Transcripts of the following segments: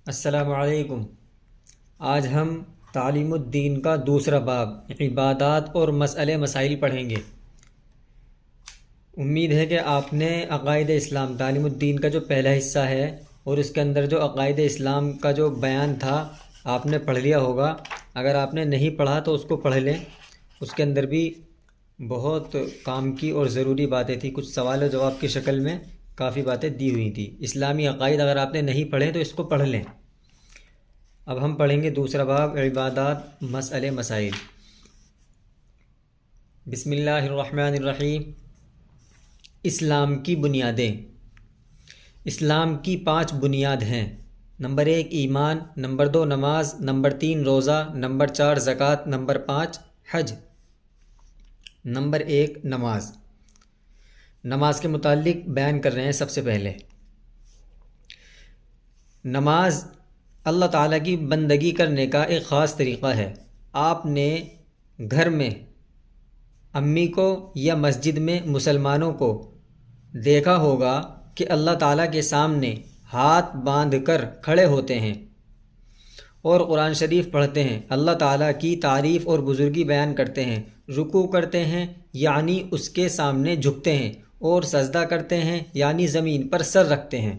السلام علیکم۔ آج ہم تعلیم الدین کا دوسرا باب عبادات اور مسئلے مسائل پڑھیں گے۔ امید ہے کہ آپ نے عقائد اسلام تعلیم الدین کا جو پہلا حصہ ہے اور اس کے اندر جو عقائد اسلام کا جو بیان تھا آپ نے پڑھ لیا ہوگا۔ اگر آپ نے نہیں پڑھا تو اس کو پڑھ لیں، اس کے اندر بھی بہت کام کی اور ضروری باتیں تھیں، کچھ سوال و جواب کی شکل میں کافی باتیں دی ہوئی تھیں۔ اسلامی عقائد اگر آپ نے نہیں پڑھے تو اس کو پڑھ لیں۔ اب ہم پڑھیں گے دوسرا باب عبادات مسئلے مسائل۔ بسم اللہ الرحمن الرحیم۔ اسلام کی بنیادیں۔ اسلام کی 5 بنیاد ہیں۔ نمبر 1 ایمان، نمبر 2 نماز، نمبر 3 روزہ، نمبر 4 زکوٰۃ، نمبر 5 حج۔ نمبر 1 نماز۔ نماز کے متعلق بیان کر رہے ہیں۔ سب سے پہلے نماز اللہ تعالیٰ کی بندگی کرنے کا ایک خاص طریقہ ہے۔ آپ نے گھر میں امی کو یا مسجد میں مسلمانوں کو دیکھا ہوگا کہ اللہ تعالیٰ کے سامنے ہاتھ باندھ کر کھڑے ہوتے ہیں اور قرآن شریف پڑھتے ہیں، اللہ تعالیٰ کی تعریف اور بزرگی بیان کرتے ہیں، رکوع کرتے ہیں یعنی اس کے سامنے جھکتے ہیں، اور سجدہ کرتے ہیں یعنی زمین پر سر رکھتے ہیں۔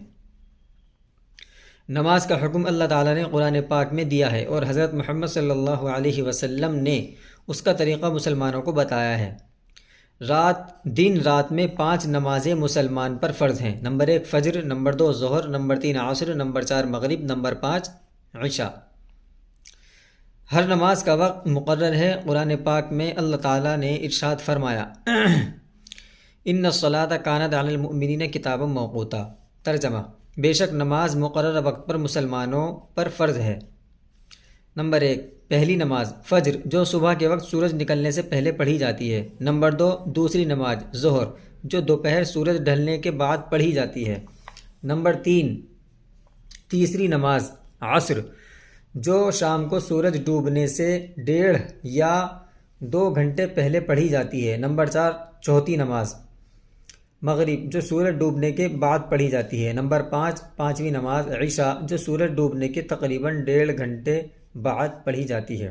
نماز کا حکم اللہ تعالیٰ نے قرآن پاک میں دیا ہے اور حضرت محمد صلی اللہ علیہ وسلم نے اس کا طریقہ مسلمانوں کو بتایا ہے۔ دن رات میں 5 نمازیں مسلمان پر فرض ہیں۔ نمبر 1 فجر، نمبر 2 ظہر، نمبر 3 عصر، نمبر 4 مغرب، نمبر 5 عشاء۔ ہر نماز کا وقت مقرر ہے۔ قرآن پاک میں اللہ تعالیٰ نے ارشاد فرمایا ان الصلاۃ کانت علی المؤمنین کتابا موقوتا۔ ترجمہ: بے شک نماز مقررہ وقت پر مسلمانوں پر فرض ہے۔ نمبر 1 پہلی نماز فجر، جو صبح کے وقت سورج نکلنے سے پہلے پڑھی جاتی ہے۔ نمبر 2 دوسری نماز ظہر، جو دوپہر سورج ڈھلنے کے بعد پڑھی جاتی ہے۔ نمبر 3 تیسری نماز عصر، جو شام کو سورج ڈوبنے سے 1.5 یا 2 گھنٹے پہلے پڑھی جاتی ہے۔ نمبر 4 چوتھی نماز مغرب، جو سورج ڈوبنے کے بعد پڑھی جاتی ہے۔ نمبر 5 پانچویں نماز عشاء، جو سورج ڈوبنے کے تقریباً 1.5 گھنٹے بعد پڑھی جاتی ہے۔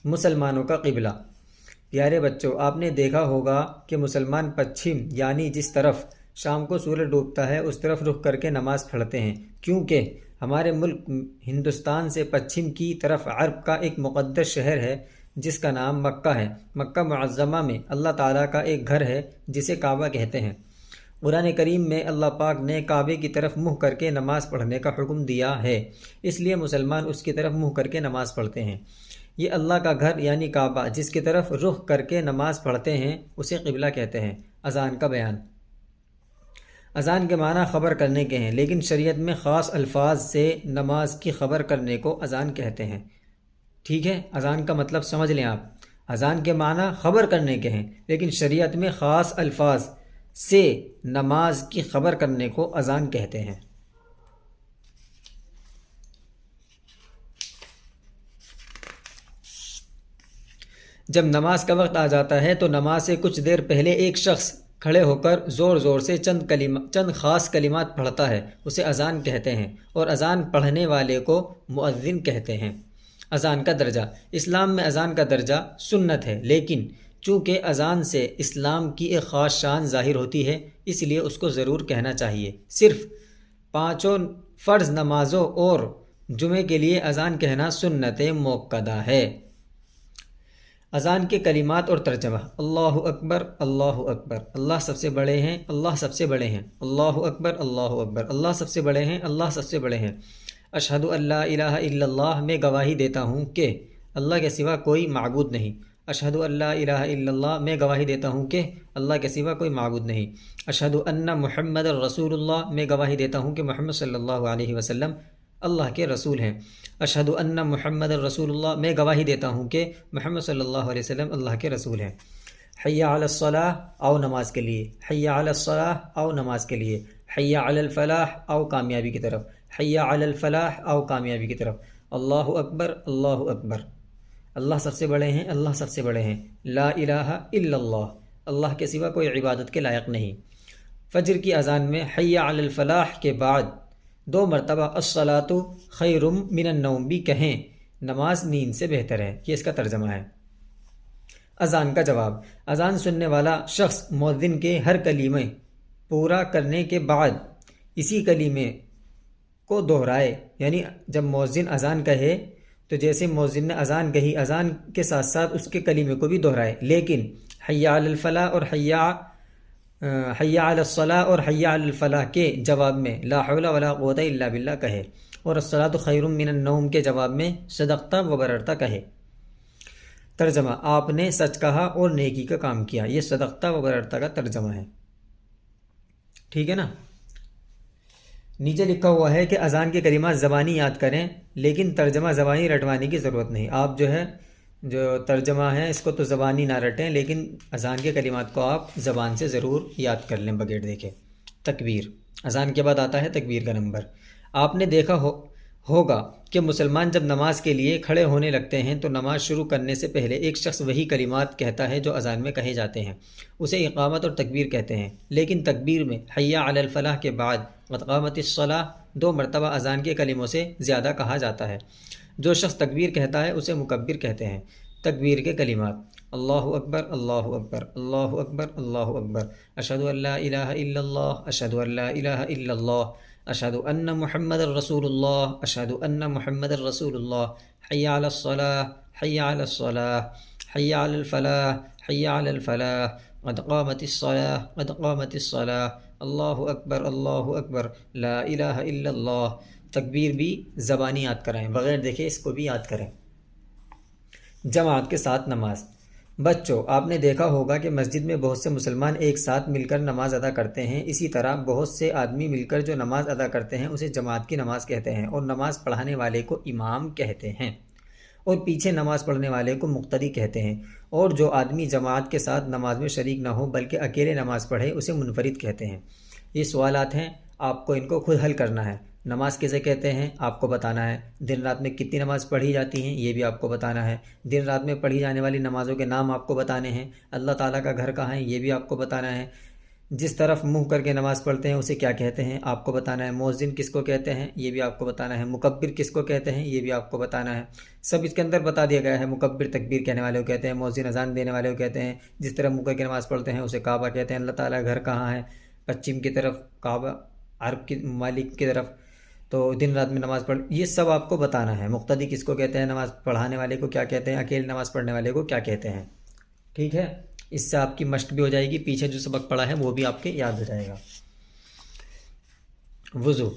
مسلمانوں کا قبلہ۔ پیارے بچوں، آپ نے دیکھا ہوگا کہ مسلمان پچھم یعنی جس طرف شام کو سورج ڈوبتا ہے اس طرف رخ کر کے نماز پڑھتے ہیں، کیونکہ ہمارے ملک ہندوستان سے پچھم کی طرف عرب کا ایک مقدس شہر ہے جس کا نام مکہ ہے۔ مکہ معظمہ میں اللہ تعالیٰ کا ایک گھر ہے جسے کعبہ کہتے ہیں۔ قرآن کریم میں اللہ پاک نے کعبے کی طرف منہ کر کے نماز پڑھنے کا حکم دیا ہے، اس لیے مسلمان اس کی طرف منہ کر کے نماز پڑھتے ہیں۔ یہ اللہ کا گھر یعنی کعبہ جس کی طرف رخ کر کے نماز پڑھتے ہیں اسے قبلہ کہتے ہیں۔ اذان کا بیان۔ اذان کے معنی خبر کرنے کے ہیں، لیکن شریعت میں خاص الفاظ سے نماز کی خبر کرنے کو اذان کہتے ہیں۔ ٹھیک ہے، اذان کا مطلب سمجھ لیں آپ۔ اذان کے معنی خبر کرنے کے ہیں، لیکن شریعت میں خاص الفاظ سے نماز کی خبر کرنے کو اذان کہتے ہیں۔ جب نماز کا وقت آ جاتا ہے تو نماز سے کچھ دیر پہلے ایک شخص کھڑے ہو کر زور زور سے چند خاص کلمات پڑھتا ہے، اسے اذان کہتے ہیں، اور اذان پڑھنے والے کو مؤذن کہتے ہیں۔ اذان کا درجہ۔ اسلام میں اذان کا درجہ سنت ہے، لیکن چونکہ اذان سے اسلام کی ایک خاص شان ظاہر ہوتی ہے اس لیے اس کو ضرور کہنا چاہیے۔ صرف 5 فرض نمازوں اور جمعے کے لیے اذان کہنا سنت موقدہ ہے۔ اذان کے کلمات اور ترجمہ۔ اللہ اکبر، اللہ اکبر، اللہ سب سے بڑے ہیں، اللہ سب سے بڑے ہیں، اللہ اکبر، اللہ اکبر، اللہ سب سے بڑے ہیں، اللہ سب سے بڑے ہیں۔ اشہد ان لا الہ الا اللہ، میں گواہی دیتا ہوں کہ اللہ کے سوا کوئی معبود نہیں۔ اشہد ان لا الہ الا اللہ، میں گواہی دیتا ہوں کہ اللہ کے سوا کوئی معبود نہیں۔ اشہد ان محمد رسول اللہ، میں گواہی دیتا ہوں کہ محمد صلی اللہ علیہ وسلم اللہ کے رسول ہیں۔ اشہد ان محمد رسول اللہ، میں گواہی دیتا ہوں کہ محمد صلی اللہ علیہ وسلم اللہ کے رسول ہیں۔ حی علی الصلاۃ، آؤ نماز کے لیے، حی علی الصلاۃ، آؤ نماز کے لیے، حی علی الفلاح، آؤ کامیابی کی طرف، حی علی الفلاح، آؤ کامیابی کی طرف۔ اللہ اکبر، اللہ اکبر، اللہ سب سے بڑے ہیں، اللہ سب سے بڑے ہیں۔ لا الہ الا اللہ، اللہ کے سوا کوئی عبادت کے لائق نہیں۔ فجر کی اذان میں حی علی الفلاح کے بعد 2 مرتبہ الصلاۃ خیر من النوم بھی کہیں، نماز نیند سے بہتر ہے۔ یہ اس کا ترجمہ ہے۔ اذان کا جواب: اذان سننے والا شخص مؤذن کے ہر کلمے پورا کرنے کے بعد اسی کلمے کو دہرائے، یعنی جب مؤذن اذان کہے تو جیسے مؤذن نے اذان کہی، اذان کے ساتھ ساتھ اس کے کلمے کو بھی دہرائے، لیکن حی علی الفلاح اور حی علی الصلاح اور حی علی الفلاح کے جواب میں لا حول ولا قوت الا باللہ کہے، اور الصلاۃ خیر من النوم کے جواب میں صدقت و بررت کہے۔ ترجمہ: آپ نے سچ کہا اور نیکی کا کام کیا۔ یہ صدقت و بررت کا ترجمہ ہے، ٹھیک ہے نا۔ نیچے لکھا ہوا ہے کہ اذان کے کلمات زبانی یاد کریں، لیکن ترجمہ زبانی رٹوانے کی ضرورت نہیں۔ آپ جو ترجمہ ہے اس کو تو زبانی نہ رٹیں، لیکن اذان کے کلمات کو آپ زبان سے ضرور یاد کر لیں بغیر دیکھے۔ تکبیر: اذان کے بعد آتا ہے تکبیر کا نمبر۔ آپ نے دیکھا ہوگا کہ مسلمان جب نماز کے لیے کھڑے ہونے لگتے ہیں تو نماز شروع کرنے سے پہلے ایک شخص وہی کلمات کہتا ہے جو اذان میں کہے جاتے ہیں، اسے اقامت اور تکبیر کہتے ہیں۔ لیکن تکبیر میں حی علی الفلاح کے بعد قد قامت الصلاۃ 2 مرتبہ اذان کے کلموں سے زیادہ کہا جاتا ہے۔ جو شخص تکبیر کہتا ہے اسے مکبر کہتے ہیں۔ تکبیر کے کلمات: اللہ اکبر، اللہ اکبر، اللہ اکبر، اللہ اکبر، اشہد ان لا الہ الا اللہ، اشہد ان لا الہ الا اللہ، اشہد ان محمد الرسول اللہ، اشہد ان محمد الرسول اللہ، حی علی الصلاح، حی علی الصلاح، حی علی الفلاح، حی علی الفلاح، قد قامت الصلاح، قد قامت الصلاح، اللہ اکبر، اللہ اکبر، لا الہ الا اللہ۔ تکبیر بھی زبانی یاد کرائیں، بغیر دیکھے اس کو بھی یاد کریں۔ جماعت کے ساتھ نماز: بچوں، آپ نے دیکھا ہوگا کہ مسجد میں بہت سے مسلمان ایک ساتھ مل کر نماز ادا کرتے ہیں۔ اسی طرح بہت سے آدمی مل کر جو نماز ادا کرتے ہیں اسے جماعت کی نماز کہتے ہیں، اور نماز پڑھانے والے کو امام کہتے ہیں، اور پیچھے نماز پڑھنے والے کو مقتدی کہتے ہیں، اور جو آدمی جماعت کے ساتھ نماز میں شریک نہ ہو بلکہ اکیلے نماز پڑھے اسے منفرد کہتے ہیں۔ یہ سوالات ہیں، آپ کو ان کو خود حل کرنا ہے۔ نماز کیسے کہتے ہیں آپ کو بتانا ہے، دن رات میں کتنی نماز پڑھی جاتی ہیں یہ بھی آپ کو بتانا ہے، دن رات میں پڑھی جانے والی نمازوں کے نام آپ کو بتانے ہیں، اللہ تعالیٰ کا گھر کہاں ہے یہ بھی آپ کو بتانا ہے، جس طرف منہ کر کے نماز پڑھتے ہیں اسے کیا کہتے ہیں آپ کو بتانا ہے، مؤذن کس کو کہتے ہیں یہ بھی آپ کو بتانا ہے، مکبر کس کو کہتے ہیں یہ بھی آپ کو بتانا ہے۔ سب اس کے اندر بتا دیا گیا ہے۔ مکبر تکبیر کہنے والے کو کہتے ہیں، مؤذن اذان دینے والے کو کہتے ہیں، جس طرح منہ کر کے نماز پڑھتے ہیں اسے کعبہ کہتے ہیں، اللہ تعالیٰ کا گھر کہاں ہے، پچھم کی طرف کعبہ، عرب کے ممالک کی طرف، تو دن رات میں نماز پڑھ، یہ سب آپ کو بتانا ہے۔ مقتدی کس کو کہتے ہیں، نماز پڑھانے والے کو کیا کہتے ہیں، اکیلے نماز پڑھنے والے کو کیا کہتے ہیں، ٹھیک ہے۔ اس سے آپ کی مشق بھی ہو جائے گی، پیچھے جو سبق پڑھا ہے وہ بھی آپ کے یاد ہو جائے گا۔ وضو: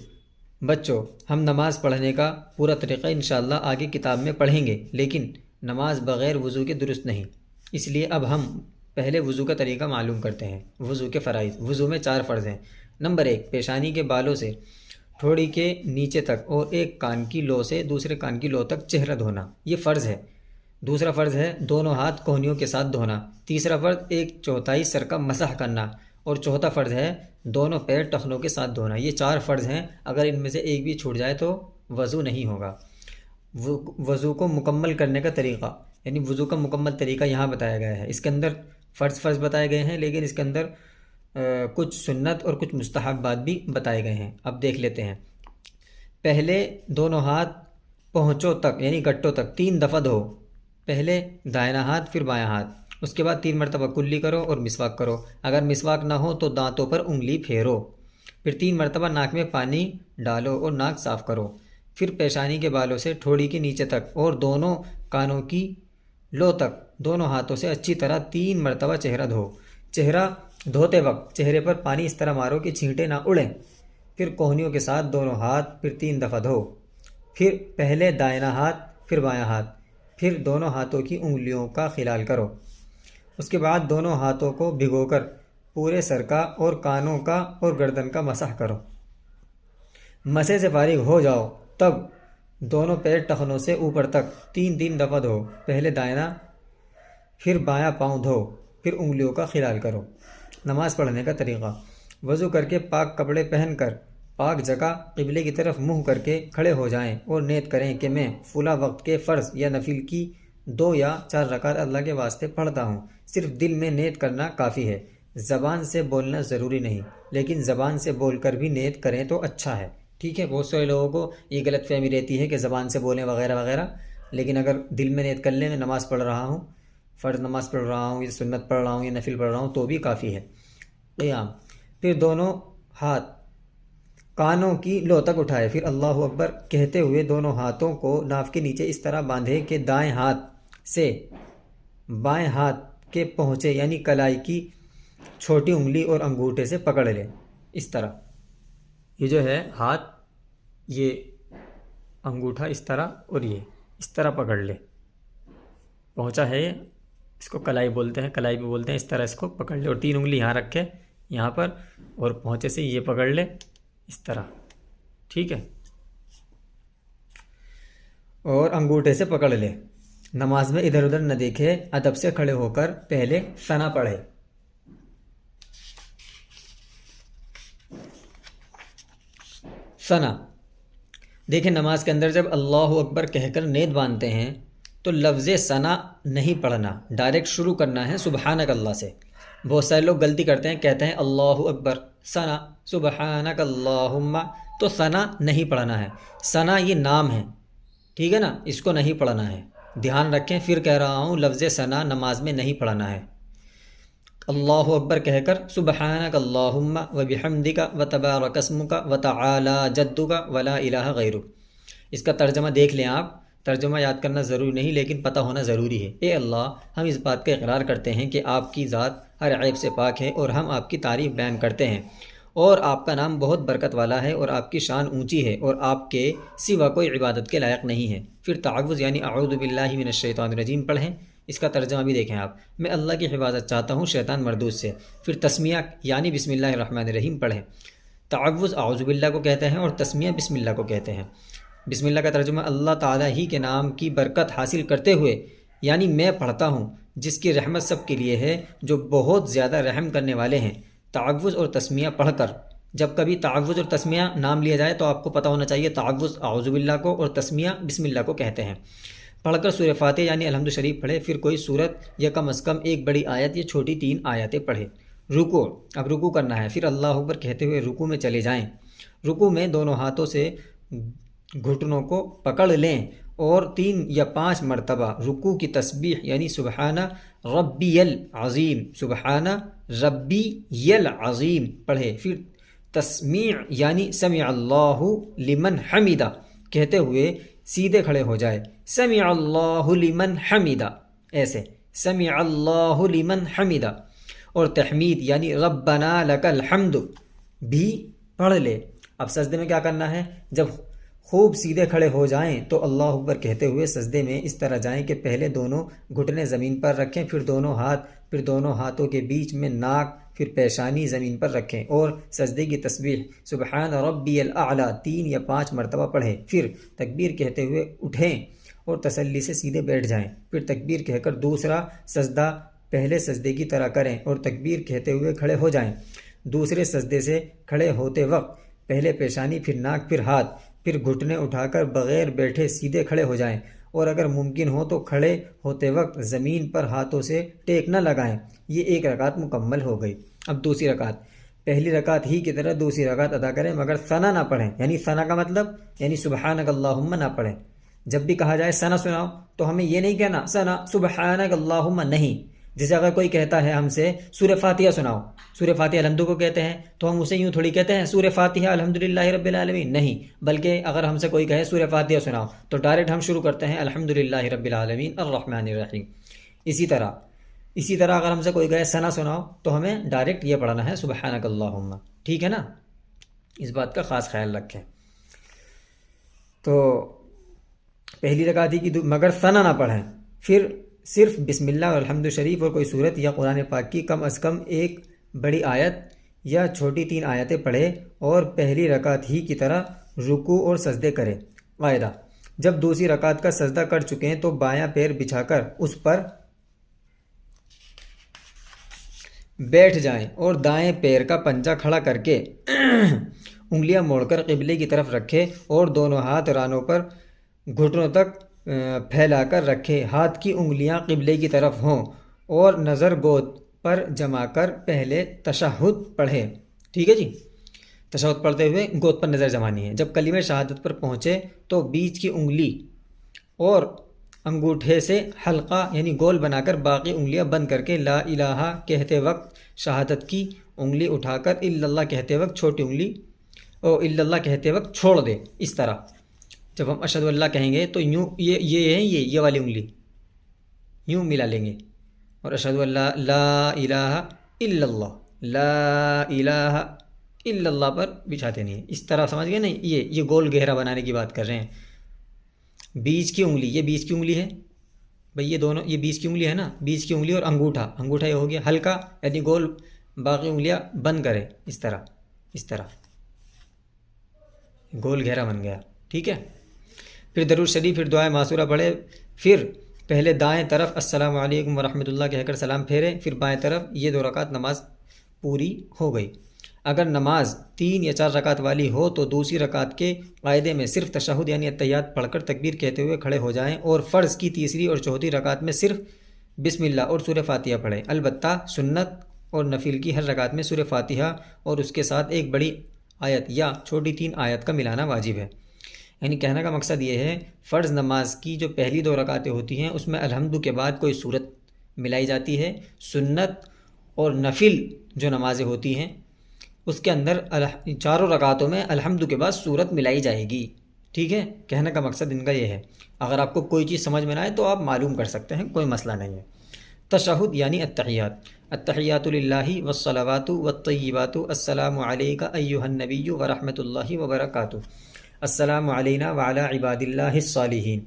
بچوں، ہم نماز پڑھنے کا پورا طریقہ انشاءاللہ آگے کتاب میں پڑھیں گے، لیکن نماز بغیر وضو کے درست نہیں، اس لیے اب ہم پہلے وضو کا طریقہ معلوم کرتے ہیں۔ وضو کے فرائض: وضو میں 4 فرض ہیں۔ نمبر 1، پیشانی کے بالوں سے تھوڑی کے نیچے تک اور ایک کان کی لو سے دوسرے کان کی لو تک چہرہ دھونا، یہ فرض ہے۔ دوسرا فرض ہے دونوں ہاتھ کوہنیوں کے ساتھ دھونا۔ تیسرا فرض 1/4 سر کا مسح کرنا، اور چوتھا فرض ہے دونوں پیر ٹخنوں کے ساتھ دھونا۔ یہ 4 فرض ہیں، اگر ان میں سے ایک بھی چھوٹ جائے تو وضو نہیں ہوگا۔ وضو کو مکمل کرنے کا طریقہ، یعنی وضو کا مکمل طریقہ یہاں بتایا گیا ہے۔ اس کے اندر فرض بتائے گئے ہیں، لیکن اس کے اندر کچھ سنت اور کچھ مستحب بات بھی بتائے گئے ہیں۔ اب دیکھ لیتے ہیں۔ پہلے دونوں ہاتھ پہنچوں تک یعنی گٹوں تک 3 دفعہ دھو۔ پہلے دائنا ہاتھ پھر بایاں ہاتھ، اس کے بعد 3 مرتبہ کلی کرو اور مسواک کرو۔ اگر مسواک نہ ہو تو دانتوں پر انگلی پھیرو، پھر 3 مرتبہ ناک میں پانی ڈالو اور ناک صاف کرو۔ پھر پیشانی کے بالوں سے ٹھوڑی کے نیچے تک اور دونوں کانوں کی لو تک دونوں ہاتھوں سے اچھی طرح 3 مرتبہ چہرہ دھو۔ چہرہ دھوتے وقت چہرے پر پانی اس طرح مارو کہ چھینٹے نہ اڑیں۔ پھر کوہنیوں کے ساتھ دونوں ہاتھ پھر 3 دفعہ دھو۔ پھر پہلے دائنا ہاتھ پھر بایاں ہاتھ، پھر دونوں ہاتھوں کی انگلیوں کا خلال کرو۔ اس کے بعد دونوں ہاتھوں کو بھگو کر پورے سر کا اور کانوں کا اور گردن کا مسح کرو۔ مسح سے فارغ ہو جاؤ تب دونوں پیر ٹخنوں سے اوپر تک 3 دفعہ دھو۔ پہلے دائنا پھر بایاں پاؤں دھو، پھر انگلیوں کا خلال کرو۔ نماز پڑھنے کا طریقہ: وضو کر کے پاک کپڑے پہن کر پاک جگہ قبلے کی طرف منہ کر کے کھڑے ہو جائیں اور نیت کریں کہ میں فلاں وقت کے فرض یا نفل کی 2 یا 4 رکعت اللہ کے واسطے پڑھتا ہوں۔ صرف دل میں نیت کرنا کافی ہے، زبان سے بولنا ضروری نہیں، لیکن زبان سے بول کر بھی نیت کریں تو اچھا ہے، ٹھیک ہے، بہت سارے لوگوں کو یہ غلط فہمی رہتی ہے کہ زبان سے بولیں وغیرہ وغیرہ، لیکن اگر دل میں نیت کر لیں میں نماز پڑھ رہا ہوں، فرض نماز پڑھ رہا ہوں یا سنت پڑھ رہا ہوں یا نفل پڑھ رہا ہوں تو بھی کافی ہے۔ قیام، پھر دونوں ہاتھ کانوں کی لو تک اٹھائے، پھر اللہ اکبر کہتے ہوئے دونوں ہاتھوں کو ناف کے نیچے اس طرح باندھے کہ دائیں ہاتھ سے بائیں ہاتھ کے پہنچے، یعنی کلائی کی چھوٹی انگلی اور انگوٹھے سے پکڑ لے اس طرح۔ یہ جو ہے ہاتھ، یہ انگوٹھا اس طرح اور یہ اس طرح پکڑ لے، پہنچا ہے یہ، اس کو کلائی بولتے ہیں، کلائی بھی بولتے ہیں، اس طرح اس کو پکڑ لے اور 3 انگلی یہاں رکھے یہاں پر، اور پہنچے سے یہ پکڑ لے اس طرح، ٹھیک ہے، اور انگوٹھے سے پکڑ لے۔ نماز میں ادھر ادھر نہ دیکھے، ادب سے کھڑے ہو کر پہلے ثنا پڑھے۔ ثنا، دیکھیں نماز کے اندر جب اللہ اکبر کہہ کر نیت باندھتے ہیں تو لفظ ثنا نہیں پڑھنا، ڈائریکٹ شروع کرنا ہے سبحانک اللہ سے۔ بہت سارے لوگ غلطی کرتے ہیں، کہتے ہیں اللہ اکبر ثنا سبحانک اللہم، تو ثنا نہیں پڑھنا ہے۔ ثنا یہ نام ہے، ٹھیک ہے نا، اس کو نہیں پڑھنا ہے، دھیان رکھیں، پھر کہہ رہا ہوں لفظ ثنا نماز میں نہیں پڑھنا ہے۔ اللہ اکبر کہہ کر سبحانک اللہم وبحمدک وتبارک اسمک وتعالی جدک ولا الہ غیرک، اس کا ترجمہ دیکھ لیں آپ، ترجمہ یاد کرنا ضروری نہیں لیکن پتہ ہونا ضروری ہے۔ اے اللہ، ہم اس بات کا اقرار کرتے ہیں کہ آپ کی ذات ہر عیب سے پاک ہے اور ہم آپ کی تعریف بیان کرتے ہیں، اور آپ کا نام بہت برکت والا ہے اور آپ کی شان اونچی ہے اور آپ کے سوا کوئی عبادت کے لائق نہیں ہے۔ پھر تعوذ یعنی اعوذ باللہ من الشیطان الرجیم پڑھیں، اس کا ترجمہ بھی دیکھیں آپ، میں اللہ کی حفاظت چاہتا ہوں شیطان مردود سے۔ پھر تسمیہ یعنی بسم اللہ الرحمن الرحیم پڑھیں۔ تعوذ اعوذ باللہ کو کہتے ہیں اور تسمیہ بسم اللہ کو کہتے ہیں۔ بسم اللہ کا ترجمہ اللہ تعالیٰ ہی کے نام کی برکت حاصل کرتے ہوئے، یعنی میں پڑھتا ہوں جس کی رحمت سب کے لیے ہے، جو بہت زیادہ رحم کرنے والے ہیں۔ تعوذ اور تسمیہ پڑھ کر، جب کبھی تعوذ اور تسمیہ نام لیا جائے تو آپ کو پتہ ہونا چاہیے تعوذ اعوذ باللہ کو اور تسمیہ بسم اللہ کو کہتے ہیں۔ پڑھ کر سورہ فاتحہ یعنی الحمد شریف پڑھے، پھر کوئی سورت یا کم از کم ایک بڑی آیت یا چھوٹی 3 آیتیں پڑھے۔ رکوع، اب رکوع کرنا ہے، پھر اللہ اکبر کہتے ہوئے رکوع میں چلے جائیں۔ رکوع میں دونوں ہاتھوں سے گھٹنوں کو پکڑ لیں اور 3 یا 5 مرتبہ رکوع کی تسبیح یعنی سبحان ربی العظیم، سبحان ربی العظیم پڑھے۔ پھر تسمیع یعنی سمع اللہ لمن حمدہ کہتے ہوئے سیدھے کھڑے ہو جائے، سمع اللہ لمن حمدہ، ایسے سمع اللہ لمن حمدہ۔ اور تحمید یعنی ربنا لک الحمد بھی پڑھ لے۔ اب سجدے میں کیا کرنا ہے، جب خوب سیدھے کھڑے ہو جائیں تو اللہ اکبر کہتے ہوئے سجدے میں اس طرح جائیں کہ پہلے دونوں گھٹنے زمین پر رکھیں، پھر دونوں ہاتھوں کے بیچ میں ناک، پھر پیشانی زمین پر رکھیں اور سجدے کی تسبیح سبحان ربی الاعلی 3 یا 5 مرتبہ پڑھیں۔ پھر تکبیر کہتے ہوئے اٹھیں اور تسلی سے سیدھے بیٹھ جائیں۔ پھر تکبیر کہہ کر دوسرا سجدہ پہلے سجدے کی طرح کریں اور تکبیر کہتے ہوئے کھڑے ہو جائیں۔ دوسرے سجدے سے کھڑے ہوتے وقت پہلے پیشانی، پھر ناک، پھر ہاتھ، پھر گھٹنے اٹھا کر بغیر بیٹھے سیدھے کھڑے ہو جائیں، اور اگر ممکن ہو تو کھڑے ہوتے وقت زمین پر ہاتھوں سے ٹیک نہ لگائیں۔ یہ 1 رکعت مکمل ہو گئی۔ اب دوسری رکعت، پہلی رکعت ہی کی طرح دوسری رکعت ادا کریں مگر ثنا نہ پڑھیں، یعنی ثنا کا مطلب یعنی سبحانک اللہم نہ پڑھیں۔ جب بھی کہا جائے ثنا سناؤ تو ہمیں یہ نہیں کہنا ثنا سبحانک اللہم، نہیں۔ جیسے اگر کوئی کہتا ہے ہم سے سورہ فاتحہ سناؤ، سورہ فاتحہ الحمد کو کہتے ہیں تو ہم اسے یوں تھوڑی کہتے ہیں سورہ فاتحہ الحمدللہ رب العالمین، نہیں، بلکہ اگر ہم سے کوئی کہے سورہ فاتحہ سناؤ تو ڈائریکٹ ہم شروع کرتے ہیں الحمدللہ رب العالمین الرحمن الرحیم۔ اسی طرح اگر ہم سے کوئی کہے ثنا سناؤ تو ہمیں ڈائریکٹ یہ پڑھنا ہے سبحانک اللہم، ٹھیک ہے نا، اس بات کا خاص خیال رکھیں۔ تو پہلی رکعت ہی کی مگر ثنا نہ پڑھیں، پھر صرف بسم اللہ اور الحمد شریف اور کوئی صورت یا قرآن پاک کی کم از کم ایک بڑی آیت یا چھوٹی 3 آیتیں پڑھے اور پہلی رکعت ہی کی طرح رکوع اور سجدے کرے۔ قاعدہ، جب دوسری رکعت کا سجدہ کر چکے ہیں تو بایاں پیر بچھا کر اس پر بیٹھ جائیں اور دائیں پیر کا پنجہ کھڑا کر کے انگلیاں موڑ کر قبلے کی طرف رکھے اور دونوں ہاتھ رانوں پر گھٹنوں تک پھیلا کر رکھے، ہاتھ کی انگلیاں قبلے کی طرف ہوں اور نظر گود پر جما کر پہلے تشہد پڑھے، ٹھیک ہے جی۔ تشہد پڑھتے ہوئے گود پر نظر جمانی ہے۔ جب کلمہ شہادت پر پہنچے تو بیچ کی انگلی اور انگوٹھے سے حلقہ یعنی گول بنا کر باقی انگلیاں بند کر کے لا الہ کہتے وقت شہادت کی انگلی اٹھا کر الا اللہ کہتے وقت چھوٹی انگلی اور الا اللہ کہتے وقت چھوڑ دے۔ اس طرح جب ہم اشہد اللہ کہیں گے تو یوں یہ والی انگلی یوں ملا لیں گے اور اشہد اللہ لا الہ الا اللہ لا الہ الا اللہ پر بچھاتے نہیں ہیں۔ اس طرح سمجھ گئے نہیں؟ یہ گول گہرا بنانے کی بات کر رہے ہیں۔ بیچ کی انگلی، یہ بیچ کی انگلی ہے بھئی، یہ دونوں یہ بیچ کی انگلی ہے نا، بیچ کی انگلی اور انگوٹھا یہ ہو گیا ہلکا یعنی گول، باقی انگلیاں بند کرے اس طرح گول گہرا بن گیا، ٹھیک ہے۔ پھر درود شریف، پھر دعائے معصورہ پڑھے، پھر پہلے دائیں طرف السلام علیکم ورحمۃ اللہ کہہ کر سلام پھیرے، پھر بائیں طرف۔ یہ 2 رکعت نماز پوری ہو گئی۔ اگر نماز 3 یا 4 رکعت والی ہو تو دوسری رکعت کے قاعدے میں صرف تشہد یعنی اتحیات پڑھ کر تکبیر کہتے ہوئے کھڑے ہو جائیں، اور فرض کی تیسری اور چوتھی رکعت میں صرف بسم اللہ اور سورہ فاتحہ پڑھیں۔ البتہ سنت اور نفل کی ہر رکعت میں سورہ فاتحہ اور اس کے ساتھ ایک بڑی آیت یا چھوٹی 3 آیت کا ملانا واجب ہے۔ یعنی کہنے کا مقصد یہ ہے، فرض نماز کی جو پہلی 2 رکعتیں ہوتی ہیں اس میں الحمد کے بعد کوئی صورت ملائی جاتی ہے۔ سنت اور نفل جو نمازیں ہوتی ہیں اس کے اندر 4 رکعتوں میں الحمد کے بعد صورت ملائی جائے گی، ٹھیک ہے۔ کہنے کا مقصد ان کا یہ ہے۔ اگر آپ کو کوئی چیز سمجھ میں نہ آئے تو آپ معلوم کر سکتے ہیں، کوئی مسئلہ نہیں ہے۔ تشہد یعنی اتحیات، التحیات للہ والصلوات والطیبات، السلام علیک ایھا النبی ورحمۃ اللہ وبرکاتہ، السلام علینا وعلی عباد اللہ الصالحین،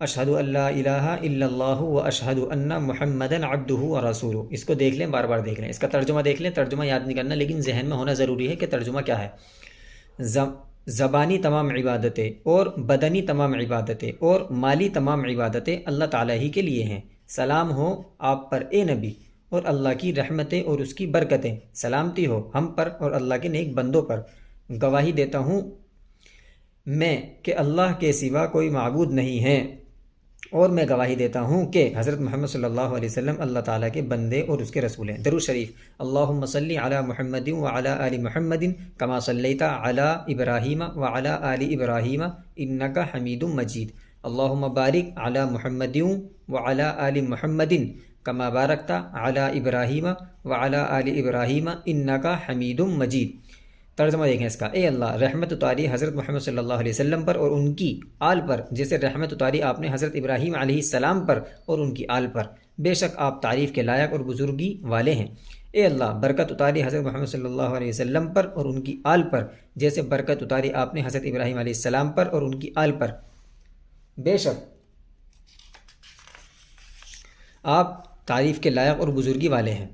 اشہد ان لا الہ الا اللہ واشہد ان محمدا عبدہ ورسولہ۔ اس کو دیکھ لیں، بار بار دیکھ لیں، اس کا ترجمہ دیکھ لیں، ترجمہ یاد نہیں کرنا لیکن ذہن میں ہونا ضروری ہے کہ ترجمہ کیا ہے۔ زبانی تمام عبادتیں اور بدنی تمام عبادتیں اور مالی تمام عبادتیں اللہ تعالیٰ ہی کے لیے ہیں۔ سلام ہو آپ پر اے نبی، اور اللہ کی رحمتیں اور اس کی برکتیں، سلامتی ہو ہم پر اور اللہ کے نیک بندوں پر۔ گواہی دیتا ہوں میں کہ اللہ کے سوا کوئی معبود نہیں ہے، اور میں گواہی دیتا ہوں کہ حضرت محمد صلی اللہ علیہ وسلم اللہ تعالیٰ کے بندے اور اس کے رسول ہیں۔ درود شریف، اللہم صلی علی محمد وعلی آل محمد کما صلیت علی ابراہیم وعلی آل ابراہیم انک حمید مجید، اللہم بارک علی محمد وعلی آل محمد کما بارکت علی ابراہیم وعلی آل ابراہیم انک حمید مجید۔ ترجمہ دیکھیں اس کا، اے اللہ رحمت اتاری حضرت محمد صلی اللہ علیہ وسلم پر اور ان کی آل پر، جیسے رحمت اتاری آپ نے حضرت ابراہیم علیہ السلام پر اور ان کی آل پر، بے شک آپ تعریف کے لائق اور بزرگی والے ہیں۔ اے اللہ برکت اتاری حضرت محمد صلی اللہ علیہ وسلم پر اور ان کی آل پر، جیسے برکت اتاری آپ نے حضرت ابراہیم علیہ السلام پر اور ان کی آل پر، بے شک آپ تعریف کے لائق اور بزرگی والے ہیں۔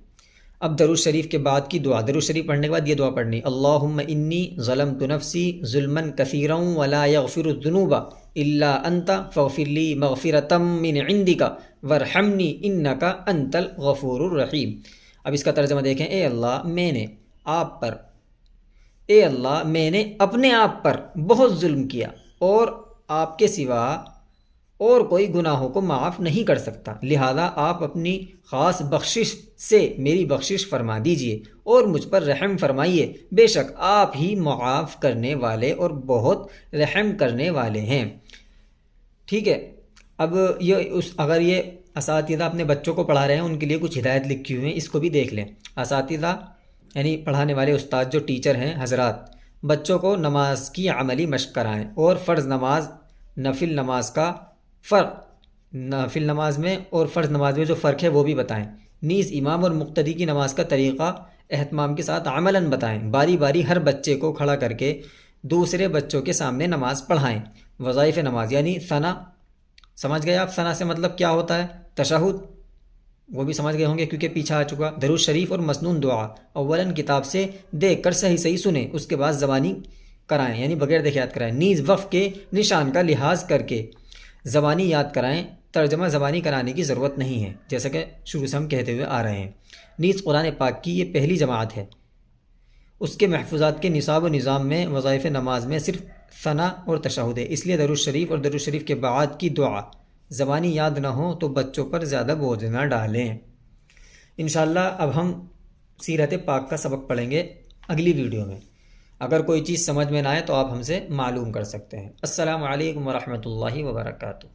اب درود شریف کے بعد کی دعا، درود شریف پڑھنے کے بعد یہ دعا پڑھنی، اللہم انی ظلمت نفسی ظلما کثیرا ولا یغفر الذنوب الا انت فاغفر لی مغفرۃ من عندک وارحمنی انک انت الغفور الرحیم۔ اب اس کا ترجمہ دیکھیں، اے اللہ میں نے اپنے آپ پر بہت ظلم کیا اور آپ کے سوا اور کوئی گناہوں کو معاف نہیں کر سکتا، لہذا آپ اپنی خاص بخشش سے میری بخشش فرما دیجئے اور مجھ پر رحم فرمائیے، بے شک آپ ہی معاف کرنے والے اور بہت رحم کرنے والے ہیں۔ ٹھیک ہے، اب اگر یہ اساتذہ اپنے بچوں کو پڑھا رہے ہیں ان کے لیے کچھ ہدایت لکھی ہوئی ہیں، اس کو بھی دیکھ لیں۔ اساتذہ یعنی پڑھانے والے استاد جو ٹیچر ہیں حضرات، بچوں کو نماز کی عملی مشق کرائیں اور فرض نماز نفل نماز کا فرق، نفل نماز میں اور فرض نماز میں جو فرق ہے وہ بھی بتائیں، نیز امام اور مقتدی کی نماز کا طریقہ اہتمام کے ساتھ عملاً بتائیں، باری باری ہر بچے کو کھڑا کر کے دوسرے بچوں کے سامنے نماز پڑھائیں۔ وظائف نماز یعنی ثنا، سمجھ گئے آپ ثنا سے مطلب کیا ہوتا ہے؟ تشہد وہ بھی سمجھ گئے ہوں گے کیونکہ پیچھے آ چکا۔ درود شریف اور مسنون دعا اولاً کتاب سے دیکھ کر صحیح سنیں، اس کے بعد زبانی کرائیں یعنی بغیر دیکھے یاد کرائیں، نیز وقف کے نشان کا لحاظ کر کے زبانی یاد کرائیں، ترجمہ زبانی کرانے کی ضرورت نہیں ہے، جیسا کہ شروع سے ہم کہتے ہوئے آ رہے ہیں۔ نیز قرآن پاک کی یہ پہلی جماعت ہے، اس کے محفوظات کے نصاب و نظام میں وظائف نماز میں صرف ثنا اور تشہد ہے، اس لیے درود شریف اور درود شریف کے بعد کی دعا زبانی یاد نہ ہو تو بچوں پر زیادہ بوجھ نہ ڈالیں۔ انشاءاللہ اب ہم سیرت پاک کا سبق پڑھیں گے اگلی ویڈیو میں۔ اگر کوئی چیز سمجھ میں نہ آئے تو آپ ہم سے معلوم کر سکتے ہیں۔ السلام علیکم ورحمۃ اللہ وبرکاتہ۔